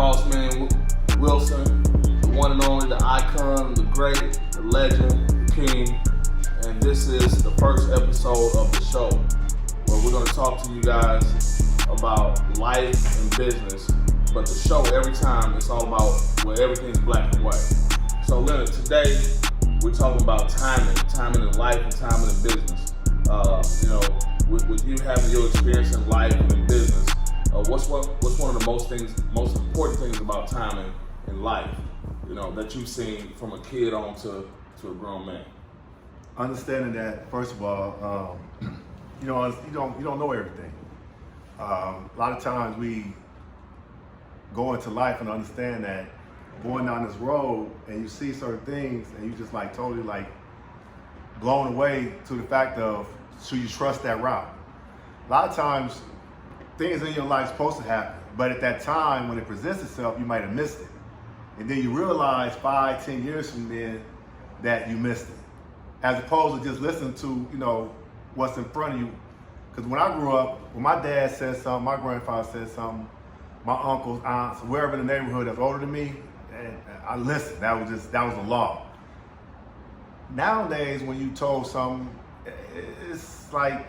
Boss Man Wilson, the one and only, the icon, the great, the legend, the king, and this is the first episode of the show where we're going to talk to you guys about life and business, but the show every time it's all about where everything's black and white. So Leonard, today we're talking about timing in life and timing in business. With you having your experience in life and in business, what's one of the most important things about timing in life, that you've seen from a kid on to a grown man? Understanding that, first of all, you don't know everything. A lot of times we go into life and understand that going down this road and you see certain things and you just totally blown away to the fact of, should you trust that route? A lot of times things in your life supposed to happen, but at that time when it presents itself, you might have missed it. And then you realize 5-10 years from then that you missed it. As opposed to just listening to, what's in front of you. Because when I grew up, when my dad said something, my grandfather said something, my uncles, aunts, wherever in the neighborhood that's older than me, and I listened. That was the law. Nowadays, when you told something, it's I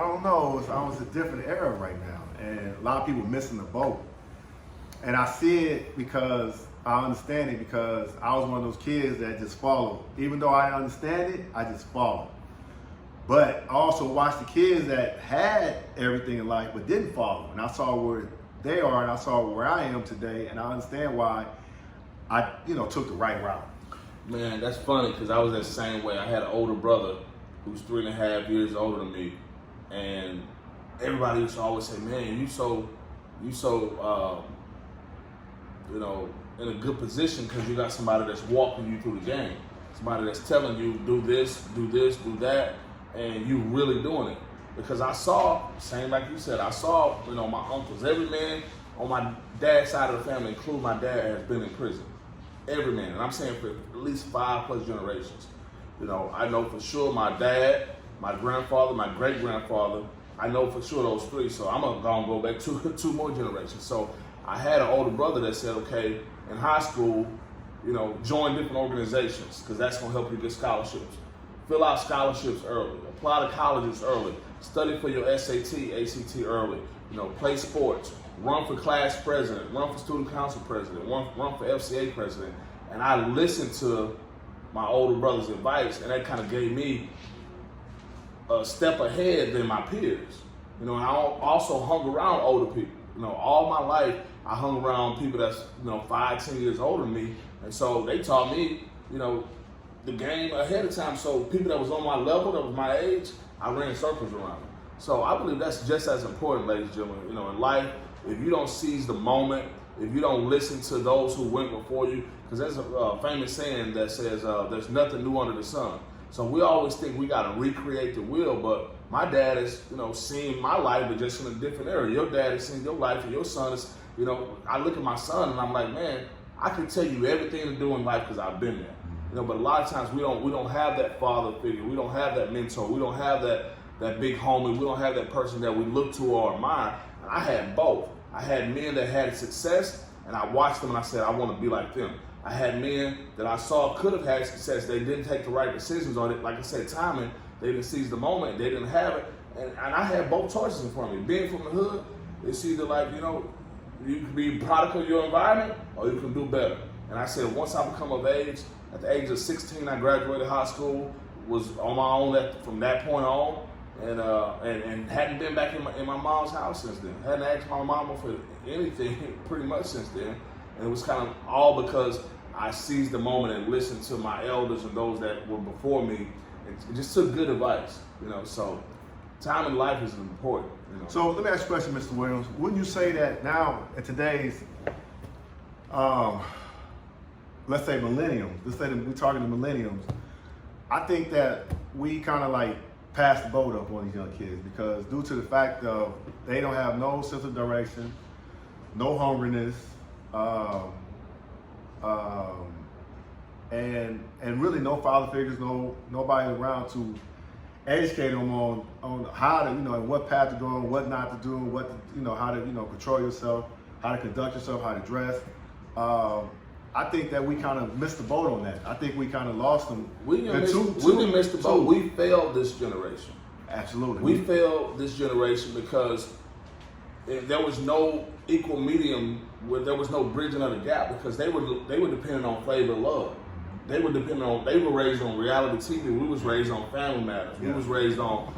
don't know, it's a different era right now. And a lot of people missing the boat. And I see it because I understand it, because I was one of those kids that just followed. Even though I understand it, I just followed. But I also watched the kids that had everything in life but didn't follow. And I saw where they are and I saw where I am today, and I understand why I, took the right route. Man, that's funny because I was that same way. I had an older brother who's 3.5 years older than me, and everybody used to always say, "Man, you so in a good position because you got somebody that's walking you through the game, somebody that's telling you do this, do that, and you really doing it." Because I saw, same like you said, I saw my uncles, every man on my dad's side of the family, including my dad, has been in prison. Every man, and I'm saying for at least 5+ generations. I know for sure my dad, my grandfather, my great grandfather. I know for sure those three. So I'm gonna go back two more generations. So I had an older brother that said, okay, in high school, join different organizations because that's gonna help you get scholarships. Fill out scholarships early. Apply to colleges early. Study for your SAT, ACT early. Play sports. Run for class president. Run for student council president. Run for FCA president. And I listened to my older brother's advice, and that kind of gave me a step ahead than my peers. And I also hung around older people. All my life I hung around people that's 5-10 years older than me, and so they taught me the game ahead of time. So people that was on my level, that was my age, I ran circles around them. So I believe that's just as important, ladies and gentlemen. In life, if you don't seize the moment, if you don't listen to those who went before you, because there's a famous saying that says there's nothing new under the sun. So we always think we got to recreate the wheel, but my dad has seen my life, but just in a different era. Your dad has seen your life, and your son is, I look at my son and I'm like, man, I can tell you everything to do in life because I've been there. But a lot of times we don't have that father figure. We don't have that mentor. We don't have that big homie. We don't have that person that we look to or admire. And I had both. I had men that had success, and I watched them and I said, I want to be like them. I had men that I saw could have had success. They didn't take the right decisions on it. Like I said, timing, they didn't seize the moment. They didn't have it. And I had both choices in front of me. Being from the hood, it's either you can be product of your environment or you can do better. And I said, once I become of age, at the age of 16, I graduated high school, was on my own from that point on, and hadn't been back in my mom's house since then. Hadn't asked my mama for anything pretty much since then. And it was kind of all because I seized the moment and listened to my elders and those that were before me and just took good advice, So time in life is important, So let me ask you a question, Mr. Williams. Wouldn't you say that now in today's, let's say millenniums, let's say that we're talking to millenniums, I think that we kind of pass the boat up on these young kids because due to the fact of they don't have no sense of direction, no hungriness, and really no father figures, nobody around to educate them on how to, and what path to go on, what not to do, what to, how to, control yourself. how to conduct yourself, how to dress. I think that we kind of missed the boat on that. I think we kind of lost them. We didn't miss the boat. We failed this generation. Absolutely. We failed this generation because there was no equal medium, where there was no bridging of the gap, because they were dependent on Flavor of Love. They were raised on reality TV. We was raised on Family Matters. We was raised on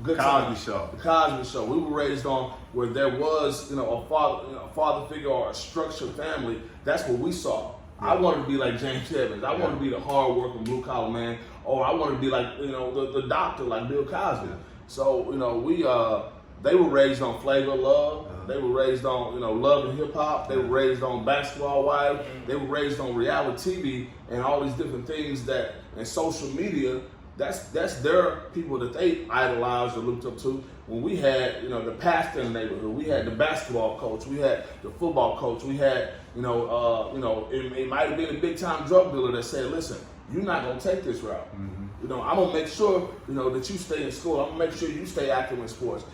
Good Times. The Cosby Show. We were raised on where there was, a father figure or a structured family. That's what we saw. Yeah. I wanted to be like James Evans. I wanted to be the hard-working blue-collar man, or I wanted to be like, the doctor like Bill Cosby. Yeah. So, they were raised on Flavor of Love. They were raised on, Love and Hip Hop. They were raised on Basketball Wives. They were raised on reality TV and all these different things and social media. That's their people that they idolized or looked up to. When we had, the pastor in the neighborhood, we had the basketball coach, we had the football coach, we had, it might have been a big time drug dealer that said, listen, you're not gonna take this route. Mm-hmm. I'm gonna make sure, that you stay in school. I'm gonna make sure you stay active in sports.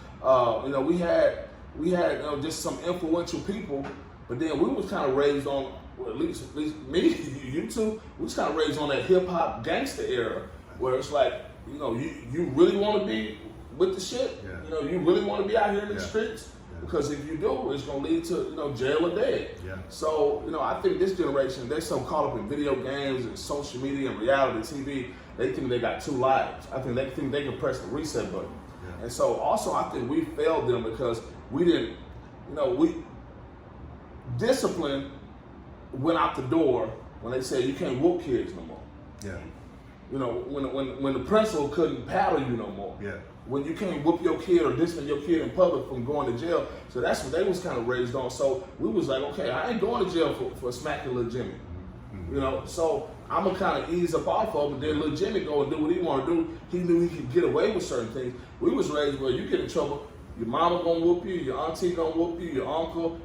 We had just some influential people, but then we was kind of raised on, well, at least me, you two, we was kind of raised on that hip hop gangster era, where it's like, you really want to be with the shit. Yeah. You really want to be out here in the streets, because if you do, it's gonna lead to jail or dead. Yeah. So I think this generation, they're so caught up in video games and social media and reality TV, they think they got two lives. I think they can press the reset button. Yeah. And so also I think we failed them because we didn't, discipline went out the door when they said you can't whoop kids no more. Yeah. When the principal couldn't paddle you no more. Yeah. When you can't whoop your kid or discipline your kid in public from going to jail. So that's what they was kind of raised on. So we was like, okay, I ain't going to jail for smacking little Jimmy. Mm-hmm. So I'm gonna kind of ease up off of him, and then little Jimmy go and do what he want to do. He knew he could get away with certain things. We was raised where you get in trouble, your mama gonna whoop you, your auntie gonna whoop you, your uncle,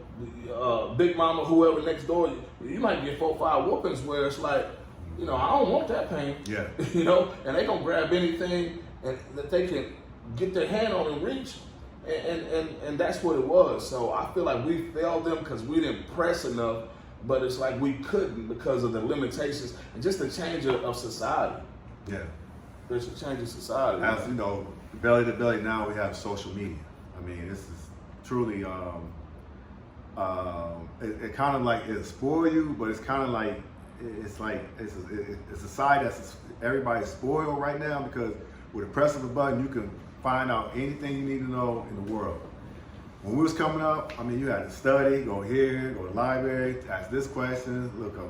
big mama, whoever next door, you might get 4 or 5 whoopings where it's like, I don't want that pain. Yeah. And they gonna grab anything and that they can get their hand on and reach, and that's what it was. So I feel like we failed them because we didn't press enough, but it's like we couldn't because of the limitations and just the change of society. Yeah. There's a change in society. As belly to belly, now we have social media. I mean, this is truly, it kind of like, it spoil you, but it's kind of like, it's a side that's, everybody's spoiled right now, because with the press of a button, you can find out anything you need to know in the world. When we was coming up, I mean, you had to study, go here, go to the library, ask this question, look up,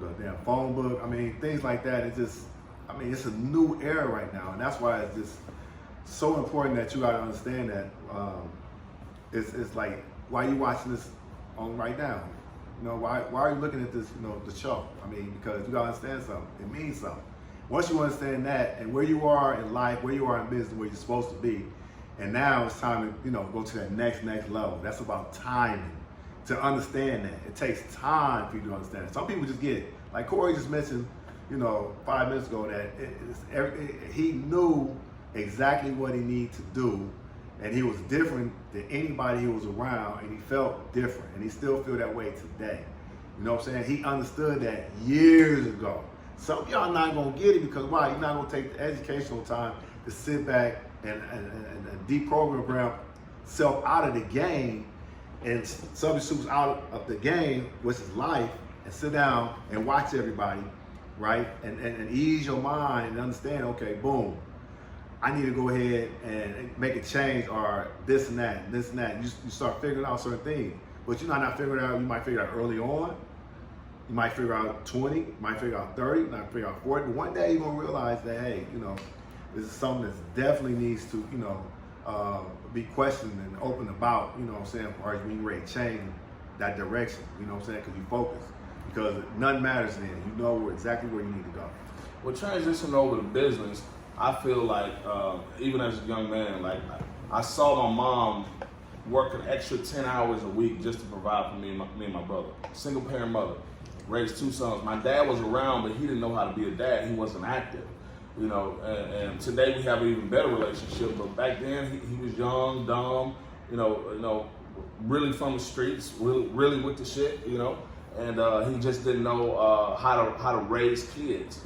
the damn phone book. I mean, things like that. It's a new era right now, and that's why it's just so important that you gotta understand that it's like, why are you watching this on right now? Why are you looking at this, the show? I mean, because you gotta understand something. It means something. Once you understand that, and where you are in life, where you are in business, where you're supposed to be, and now it's time to, go to that next level. That's about timing, to understand that. It takes time for you to understand it. Some people just get it. Like Corey just mentioned, 5 minutes ago, that he knew exactly what he needed to do, and he was different than anybody he was around, and he felt different, and he still feel that way today. You know what I'm saying? He understood that years ago. Some of y'all not gonna get it because why? You're not gonna take the educational time to sit back and deprogram self out of the game and substitute out of the game, which is life, and sit down and watch everybody, right? And ease your mind and understand, okay, boom, I need to go ahead and make a change, or this and that, and this and that. You start figuring out certain things, but you're not figuring out. You might figure out early on. You might figure out 20, you might figure out 30, you might figure out 40, but one day you're gonna realize that, hey, this is something that definitely needs to, be questioned and open about, what I'm saying, as when you're ready to change that direction, what I'm saying, because you focus. Because none matters then. You know exactly where you need to go. Well, transitioning over to business, I feel like, even as a young man, like, I saw my mom work an extra 10 hours a week just to provide for me and my brother. Single parent mother. Raised 2 sons. My dad was around, but he didn't know how to be a dad. He wasn't active, and today we have an even better relationship. But back then, he was young, dumb, really from the streets, really with the shit, and he just didn't know how to raise kids.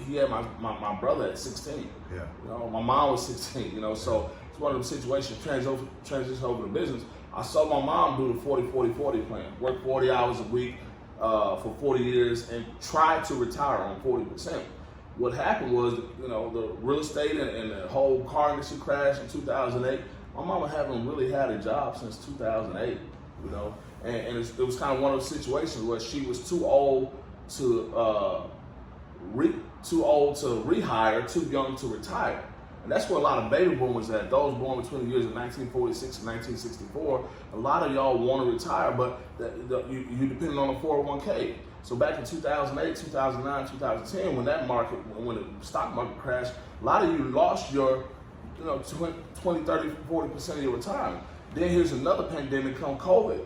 He had my brother at 16. Yeah. My mom was 16. So it's one of those situations. Transition over to business. I saw my mom do the 40-40-40 plan. Work 40 hours a week for 40 years and try to retire on 40%. What happened was, the real estate and the whole car industry crashed in 2008. My mama hadn't really had a job since 2008, and it was kind of one of those situations where she was too old to rehire, too young to retire. And that's where a lot of baby boomers at, those born between the years of 1946 and 1964, a lot of y'all want to retire, but you depend on a 401k. So back in 2008, 2009, 2010, when the stock market crashed, a lot of you lost your 20, 30, 40% of your retirement. Then here's another pandemic come COVID,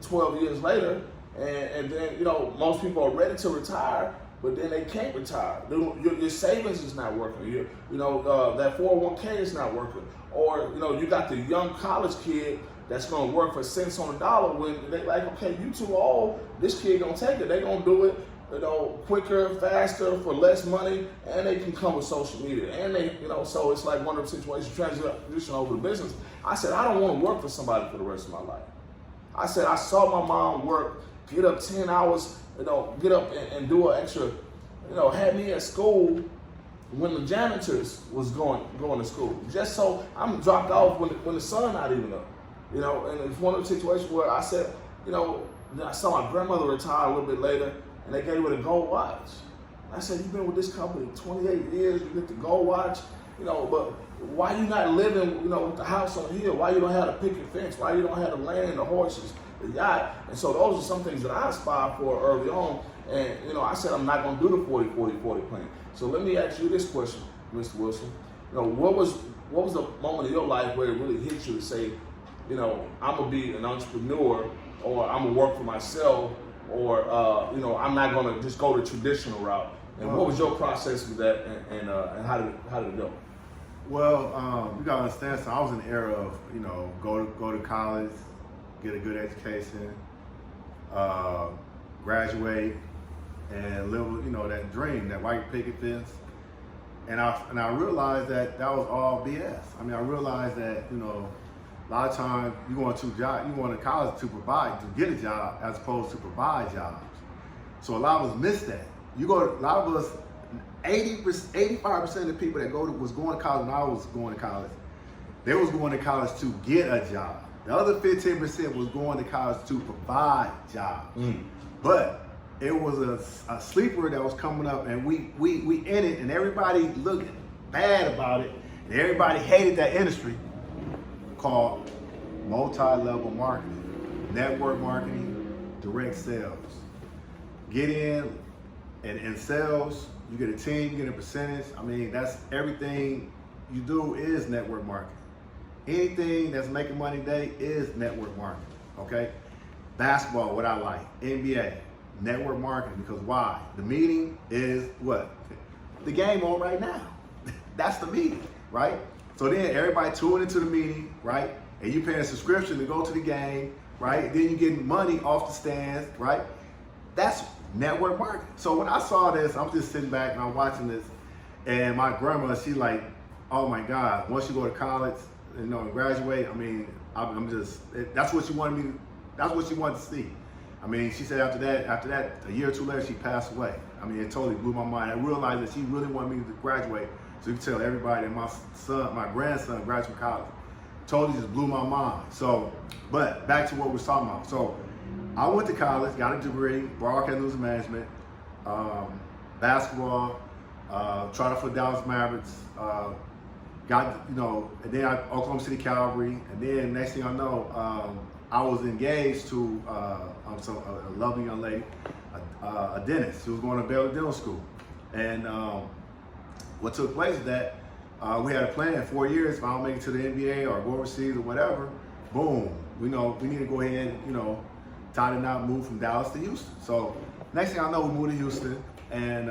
12 years later, and then, most people are ready to retire, but then they can't retire. Your savings is not working. That 401k is not working. Or, you got the young college kid that's gonna work for cents on the dollar when they like, okay, you too old, this kid gonna take it. They gonna do it, quicker, faster, for less money, and they can come with social media. And they, so it's like one of those situations, transition over to business. I said, I don't wanna work for somebody for the rest of my life. I said, I saw my mom work, get up 10 hours, get up and do an extra, had me at school when the janitors was going to school. Just so I'm dropped off when the sun not even up. And it's one of the situations where I said, I saw my grandmother retire a little bit later, and they gave her the gold watch. I said, you've been with this company 28 years, you get the gold watch, but why you not living, with the house on the hill? Why you don't have the picket fence? Why you don't have the land, the horses, the yacht? And so those are some things that I aspired for early on. And, I said, I'm not going to do the 40-40-40 plan. So let me ask you this question, Mr. Wilson. What was the moment of your life where it really hit you to say, I'm going to be an entrepreneur, or I'm going to work for myself, or, I'm not going to just go the traditional route? And what was your process with that, and how did it go? Well, you gotta understand. So I was in the era of go to college, get a good education, graduate, and live that dream, that white picket fence. And I realized that was all BS. I mean, I realized that a lot of times you going to college to get a job as opposed to provide jobs. So a lot of us miss that. A lot of us, 85% of the people that was going to college when I was going to college, they was going to college to get a job. The other 15% was going to college to provide jobs. But it was a sleeper that was coming up, and we in it, and everybody looked bad about it, and everybody hated that industry, called multi-level marketing, network marketing, direct sales. Get in, and in sales, you get a team, you get a percentage. I mean, that's everything you do is network marketing. Anything that's making money today is network marketing, okay? Basketball, what I like, NBA, network marketing, because why? The meeting is what? The game on right now. That's the meeting, right? So then everybody tune into the meeting, right? And you paying a subscription to go to the game, right? Then you getting money off the stands, right? That's network marketing. So when I saw this, I'm just sitting back and I'm watching this, and my grandma, she like, oh my God, once you go to college, and graduate, I mean, that's what she wanted to see. I mean, she said after that, a year or two later, she passed away. I mean, it totally blew my mind. I realized that she really wanted me to graduate, so you can tell everybody that my grandson graduated from college. Totally just blew my mind. So, but back to what we were talking about. So, I went to college, got a degree, broadcast news management, basketball, tried out for Dallas Mavericks, and then Oklahoma City Cavalry, and then next thing I know, I was engaged to a lovely young lady, a dentist. She was going to Baylor Dental School, and what took place is that we had a plan. 4 years, if I don't make it to the NBA or go overseas or whatever, boom, we need to go ahead, tie the knot, move from Dallas to Houston. So next thing I know, we moved to Houston, and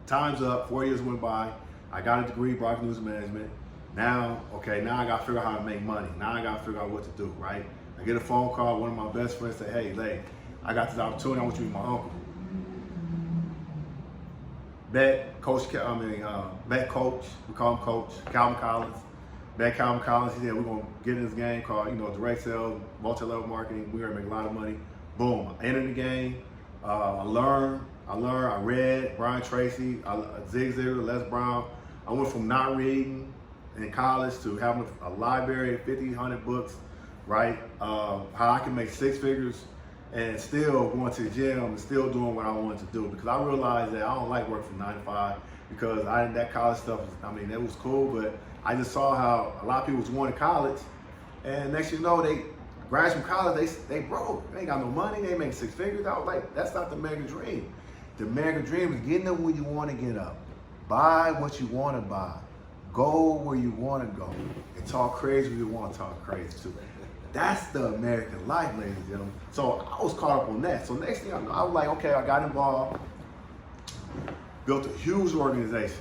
time's up. 4 years went by. I got a degree, broadcast news management. Now, okay, now I got to figure out how to make money. Now I got to figure out what to do, right? I get a phone call, one of my best friends say, hey, Lay, I got this opportunity, I want you to be my uncle. Bet coach, we call him Coach, Calvin Collins. Bet Calvin Collins, he said, we're going to get in this game called, direct sales, multi-level marketing. We're going to make a lot of money. Boom, I entered the game. I learned, I read Brian Tracy, Zig Ziglar, Les Brown. I went from not reading in college to having a library of 50, 100 books, right? How I can make six figures and still going to the gym and still doing what I wanted to do, because I realized that I don't like working from 9 to 5, because that college stuff, it was cool, but I just saw how a lot of people was going to college, and next thing you know, they graduate from college, they broke. They ain't got no money, they make six figures. I was like, that's not the American dream. The American dream is getting up when you want to get up, buy what you want to buy, go where you want to go, and talk crazy when you want to talk crazy too. That's the American life, ladies and gentlemen. So I was caught up on that. So next thing I know, I was like, okay, I got involved, built a huge organization,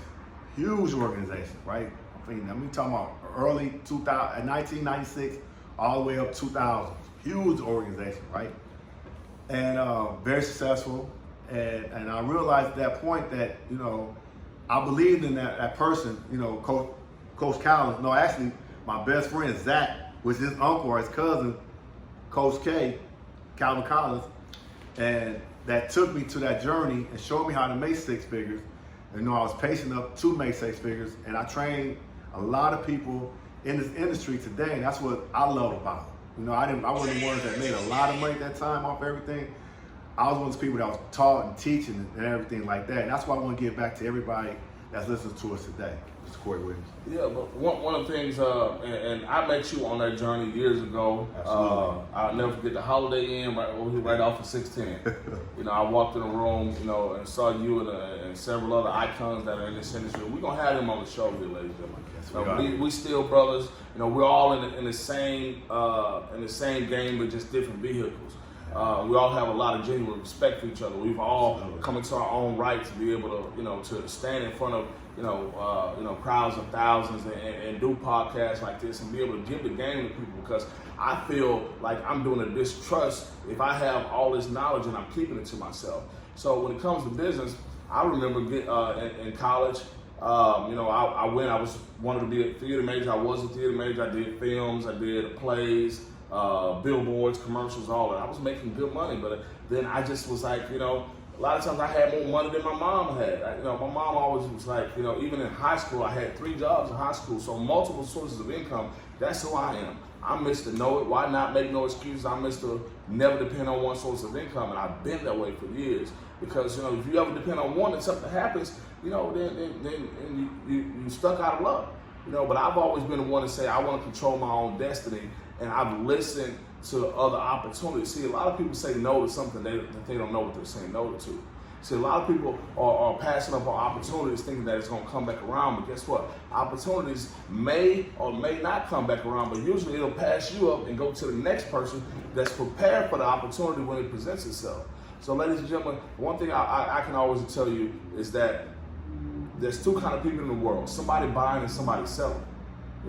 right? I'm talking about early 2000, 1996, all the way up 2000. Huge organization, right? And very successful. And I realized at that point that, I believed in that person, Coach Collins. No, actually, my best friend, Zach, was his uncle or his cousin, Coach K, Calvin Collins. And that took me to that journey and showed me how to make six figures. And, I was patient enough to make six figures. And I trained a lot of people in this industry today, and that's what I love about it. I wasn't one that made a lot of money at that time off everything. I was one of those people that was taught and teaching and everything like that. And that's why I want to give back to everybody that's listening to us today. Mr. Corey Williams. Yeah, but one of the things, and I met you on that journey years ago. I'll never forget the Holiday Inn right off of 610. I walked in the room, and saw you and several other icons that are in this industry. We're gonna have them on the show here, ladies and gentlemen. We still brothers. We're all in the same game, but just different vehicles. We all have a lot of genuine respect for each other. We've all come into our own right to be able to, to stand in front of, crowds of thousands and do podcasts like this and be able to give the game to people, because I feel like I'm doing a distrust if I have all this knowledge and I'm keeping it to myself. So when it comes to business, I remember in college, I was wanted to be a theater major. I was a theater major. I did films. I did plays. Billboards, commercials, all that. I was making good money, but then I just was like, a lot of times I had more money than my mom had. My mom always was like, even in high school, I had 3 jobs in high school, so multiple sources of income. That's who I am. I'm Mr. Know It. Why not make no excuses? I'm Mr. Never depend on one source of income, and I've been that way for years. Because if you ever depend on one and something happens, then you stuck out of luck. But I've always been the one to say I want to control my own destiny. And I've listened to other opportunities. See, a lot of people say no to something that they don't know what they're saying no to. See, a lot of people are passing up on opportunities thinking that it's going to come back around. But guess what? Opportunities may or may not come back around, but usually it'll pass you up and go to the next person that's prepared for the opportunity when it presents itself. So, ladies and gentlemen, one thing I can always tell you is that there's 2 kinds of people in the world: somebody buying and somebody selling.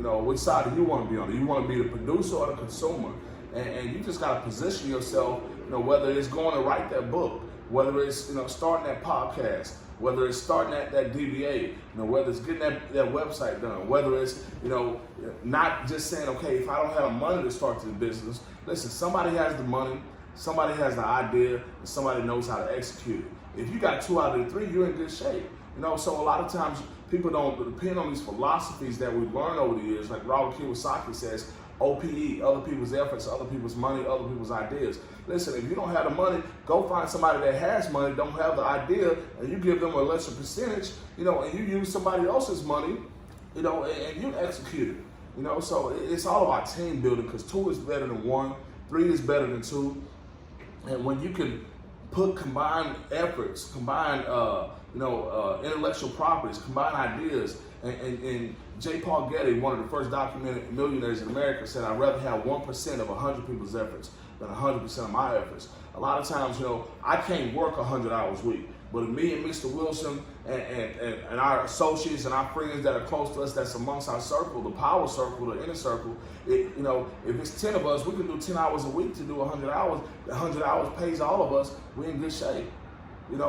Which side do you want to be on? Do you want to be the producer or the consumer? And you just got to position yourself, whether it's going to write that book, whether it's, starting that podcast, whether it's starting that DBA, whether it's getting that website done, whether it's, not just saying, okay, if I don't have the money to start the business, listen, somebody has the money, somebody has the idea, and somebody knows how to execute it. If you got 2 out of the 3, you're in good shape. So a lot of times people don't depend on these philosophies that we've learned over the years. Like Robert Kiyosaki says, OPE, other people's efforts, other people's money, other people's ideas. Listen, if you don't have the money, go find somebody that has money, don't have the idea, and you give them a lesser percentage, and you use somebody else's money, and you execute it. So it's all about team building, because 2 is better than 1, 3 is better than 2. And when you can put combined efforts, combined intellectual properties, combine ideas, and J. Paul Getty, one of the first documented millionaires in America, said, I'd rather have 1% of 100 people's efforts than 100% of my efforts. A lot of times, I can't work 100 hours a week. But me and Mr. Wilson and our associates and our friends that are close to us, that's amongst our circle, the power circle, the inner circle, if it's 10 of us, we can do 10 hours a week to do 100 hours. 100 hours pays all of us. We're in good shape.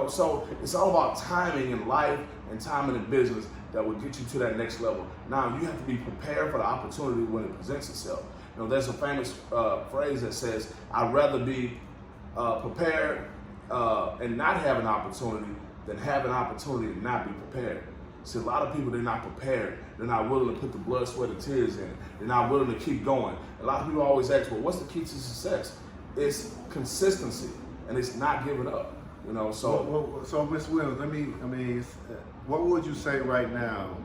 So it's all about timing in life and timing in business that will get you to that next level. Now, you have to be prepared for the opportunity when it presents itself. There's a famous phrase that says, I'd rather be prepared and not have an opportunity than have an opportunity and not be prepared. See, a lot of people, they're not prepared. They're not willing to put the blood, sweat, and tears in. They're not willing to keep going. A lot of people always ask, well, what's the key to success? It's consistency, and it's not giving up. So. So Ms. Williams, what would you say right now?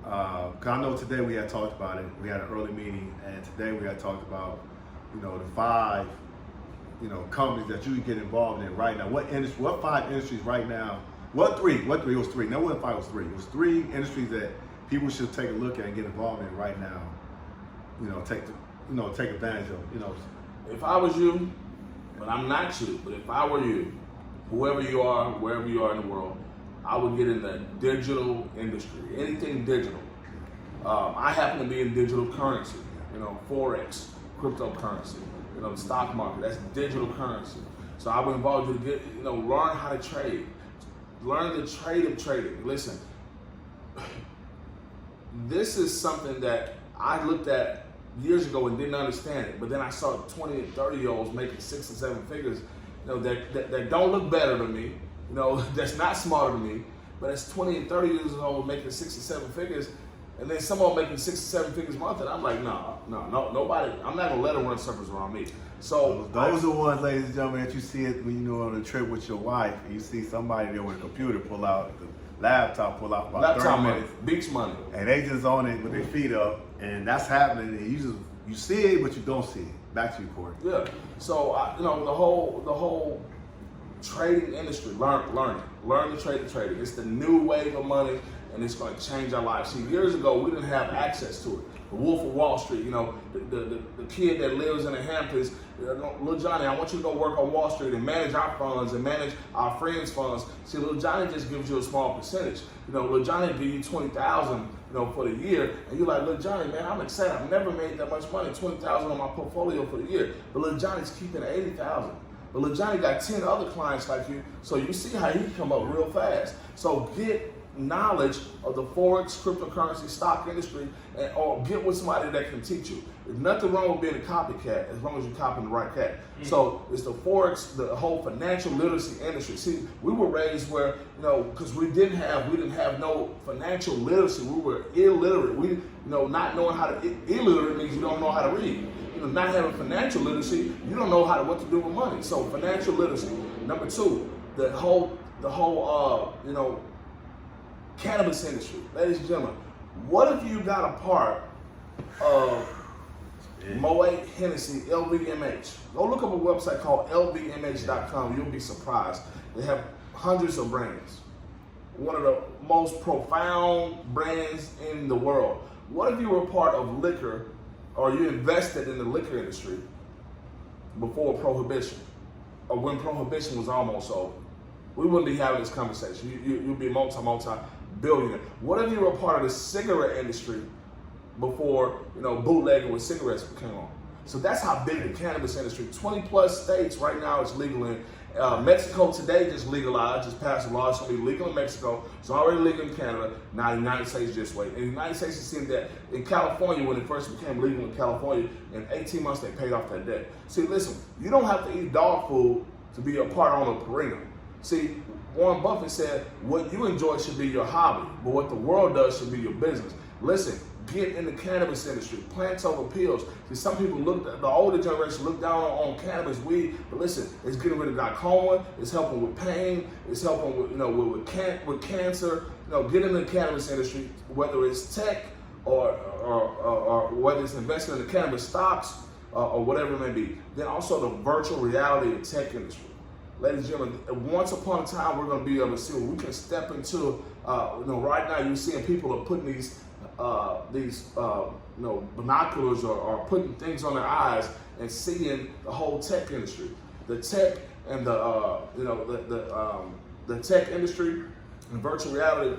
Because I know today we had talked about it. We had an early meeting, and today we had talked about, the 5, companies that you can get involved in right now. What 5 industries right now? What 3? It was 3. No, it wasn't 5. It was 3. It was 3 industries that people should take a look at and get involved in right now. Take advantage of. If I was you, but I'm not you, but if I were you, whoever you are, wherever you are in the world, I would get in the digital industry, anything digital. I happen to be in digital currency, Forex, cryptocurrency, the stock market, that's digital currency. So I would involve you to get, learn how to trade. Learn the trade of trading. Listen, this is something that I looked at years ago and didn't understand it, but then I saw 20 and 30-year-olds making 6 and 7 figures, that don't look better than me, that's not smarter than me, but it's 20 and 30 years old making 6 and 7 figures, and then someone making 6 and 7 figures a month, and I'm like, no, nobody, I'm not gonna let them run circles around me. So those are the ones, ladies and gentlemen, that you see it when on a trip with your wife, and you see somebody there with a computer pull out the laptop, about 30 minutes, beach money, and they just on it with their feet up, and that's happening. And you see it, but you don't see it. Back to you, Corey. Yeah. So the whole trading industry, learn to trade the trading. It's the new wave of money, and it's going to change our lives. See, years ago we didn't have access to it. The Wolf of Wall Street, the kid that lives in the Hamptons, little Johnny, I want you to go work on Wall Street and manage our funds and manage our friends' funds. See, little Johnny just gives you a small percentage. Little Johnny give you $20,000, for the year, and you're like, little Johnny, man, I'm excited. I've never made that much money, $20,000 on my portfolio for the year. But little Johnny's keeping $80,000. But little Johnny got 10 other clients like you, so you see how he come up real fast. So get knowledge of the Forex, cryptocurrency, stock industry, or get with somebody that can teach you. There's nothing wrong with being a copycat as long as you're copying the right cat. Mm-hmm. So it's the Forex, the whole financial literacy industry. See, we were raised where, because we didn't have no financial literacy. We were illiterate. We, not knowing how to, illiterate means you don't know how to read. Not having financial literacy, you don't know what to do with money. So financial literacy. Number 2, the whole cannabis industry. Ladies and gentlemen, what if you got a part of Moet Hennessy, LVMH? Go look up a website called lvmh.com. You'll be surprised. They have hundreds of brands. One of the most profound brands in the world. What if you were a part of liquor, or you invested in the liquor industry before Prohibition, or when Prohibition was almost over? We wouldn't be having this conversation. You'd be multi-billionaire. What if you were a part of the cigarette industry before bootlegging with cigarettes came on? So that's how big the cannabis industry. 20 plus states right now it's legal in. Mexico today just legalized, just passed a law. It's going to be legal in Mexico. It's already legal in Canada. Now the United States just wait. In the United States, it seems that in California, when it first became legal in California, in 18 months they paid off that debt. See, listen, you don't have to eat dog food to be a part on a Purina. See, Warren Buffett said, what you enjoy should be your hobby, but what the world does should be your business. Listen, get in the cannabis industry, plants over pills. See, some people the older generation look down on cannabis, weed, but listen, it's getting rid of glaucoma, it's helping with pain, it's helping with, with cancer. Get in the cannabis industry, whether it's tech or whether it's investing in the cannabis stocks or whatever it may be. Then also the virtual reality and tech industry. Ladies and gentlemen, once upon a time, we're going to be able to see what we can step into. Right now, you're seeing people are putting these binoculars or putting things on their eyes and seeing the whole tech industry, the tech and the the tech industry and virtual reality,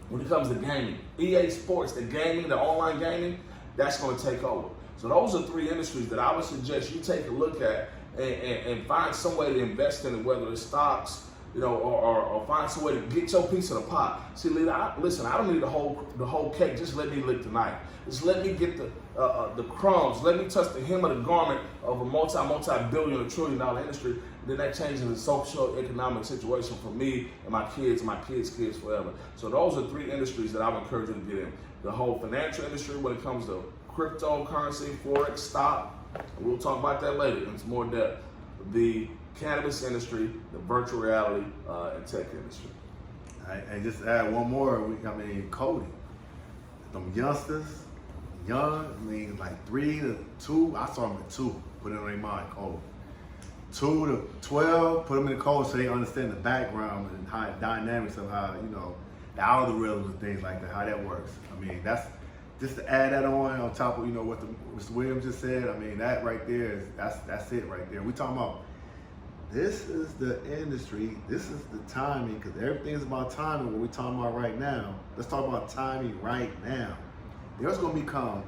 when it comes to gaming, EA Sports, the gaming, the online gaming, that's going to take over. So those are three industries that I would suggest you take a look at and find some way to invest in it, whether it's stocks, or find some way to get your piece of the pie. See, listen, I don't need the whole cake. Just let me lick the knife. Just let me get the crumbs. Let me touch the hem of the garment of a multi-billion or $1 trillion industry. Then that changes the socio-economic situation for me and my kids forever. So those are three industries that I would encourage you to get in. The whole financial industry when it comes to cryptocurrency, forex, stock. We'll talk about that later in some more depth. The cannabis industry, the virtual reality, and tech industry. And just to add one more, coding. Them youngsters, like 3 to 2, I saw them at 2, put it on their mind, code. 2 to 12, put them in the code so they understand the background and how dynamics of how, the algorithms and things like that, how that works. That's just to add that on top of, what Mr. Williams just said. That right there that's it right there. We talking about, this is the industry, this is the timing, because everything's about timing. What we're talking about right now, let's talk about timing right now. There's going to become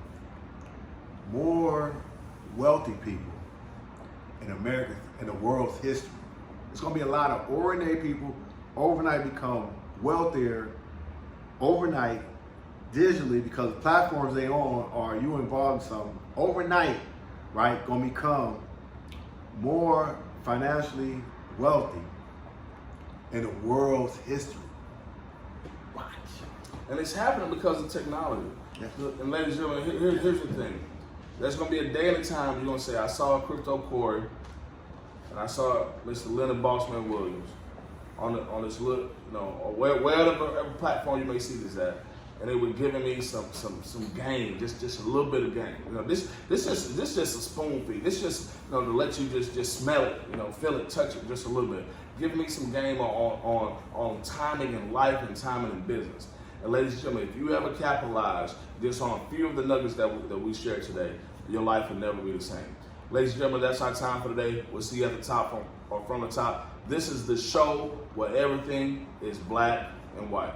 more wealthy people in America, in the world's history. There's going to be a lot of ordinary people overnight become wealthier overnight digitally, because the platforms they on are you involved in something overnight, right? Going to become more financially wealthy in the world's history. Watch. And it's happening because of technology. Yeah. And ladies and gentlemen, here's the thing. There's going to be a day and a time you're going to say, I saw Crypto Corey and I saw Mr. Leonard Bossman Williams on this look, or wherever platform you may see this at, and they were giving me some game, just a little bit of game. This just a spoon feed. This just to let you just smell it, feel it, touch it just a little bit. Give me some game on timing in life and timing in business. And ladies and gentlemen, if you ever capitalize just on a few of the nuggets that we shared today, your life will never be the same. Ladies and gentlemen, that's our time for today. We'll see you at the top or from the top. This is the show where everything is black and white.